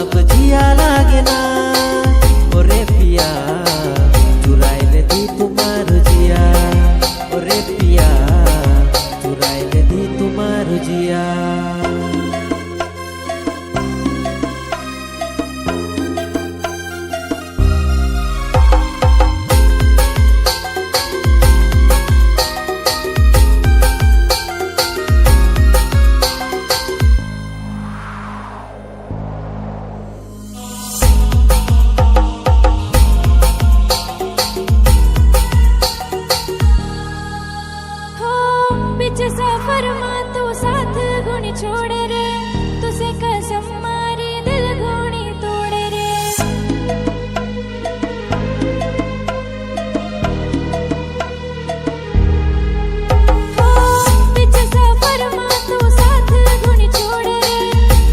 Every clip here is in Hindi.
अब जिया लागे ना ओरे पिया चुराए ले दी तुम्हारो जिया ओरे पिया चुराए ले दी तुम्हारो जिया। सफर मां तू साथ गुण छोड़े रे तुसे कसम मारी दिल गुणी तोड़े रे। बिच सफर मां तू साथ गुण छोड़े रे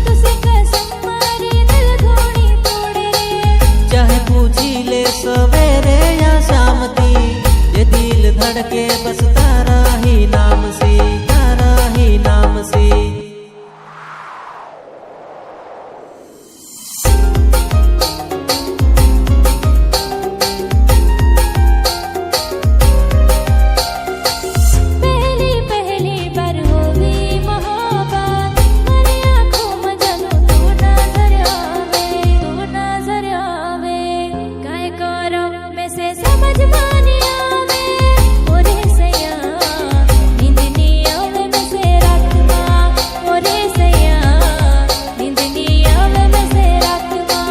तुसे कसम मारी दिल गुणी तोड़े रे। चाहे पूछी ले सवेरे या शाम थी ये दिल धड़के बस तारा ही नाम से नाम से। पहली पहली बार होगी मोहब्बत मेरी आंखों में जानू तू नजर आवे काय करो मैं से समझ मानी आवे ओरे सैया नींद नी आवे मैं से रात मां ओरे सैया नींद नी आवे मैं से रात मां।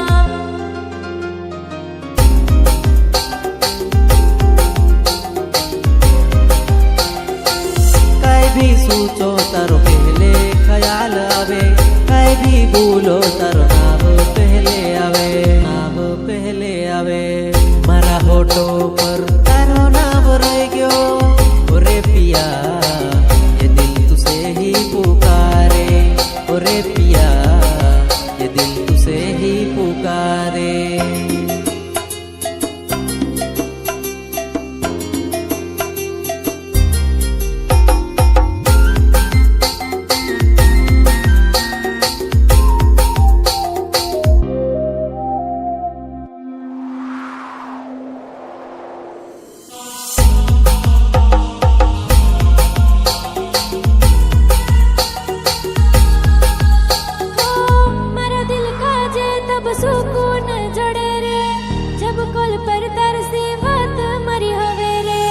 कई भी सोचो तारो पहले ख्याल आवे कई भी भूलो तारो नाम पहले आवे मारा होठो पर तारो नाम रह गयो ओरे पिया ये दिल तुसे ही पुकारे ओरे पिया ये दिल तुसे ही पुकारे। सुकून जड़े रे जब कोल पर तरसी बात मरी हवे रे।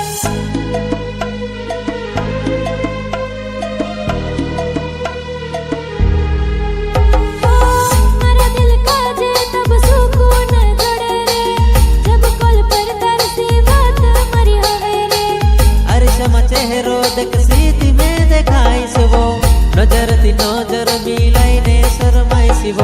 मेरा दिल काजे तब सुकून जड़े रे जब कोल पर तरसी बात मरी हवे रे। अरे क्षमा चेहरो देख सीधी में देखाई वो नजर ती नजर मिलाई ने शरमाई वो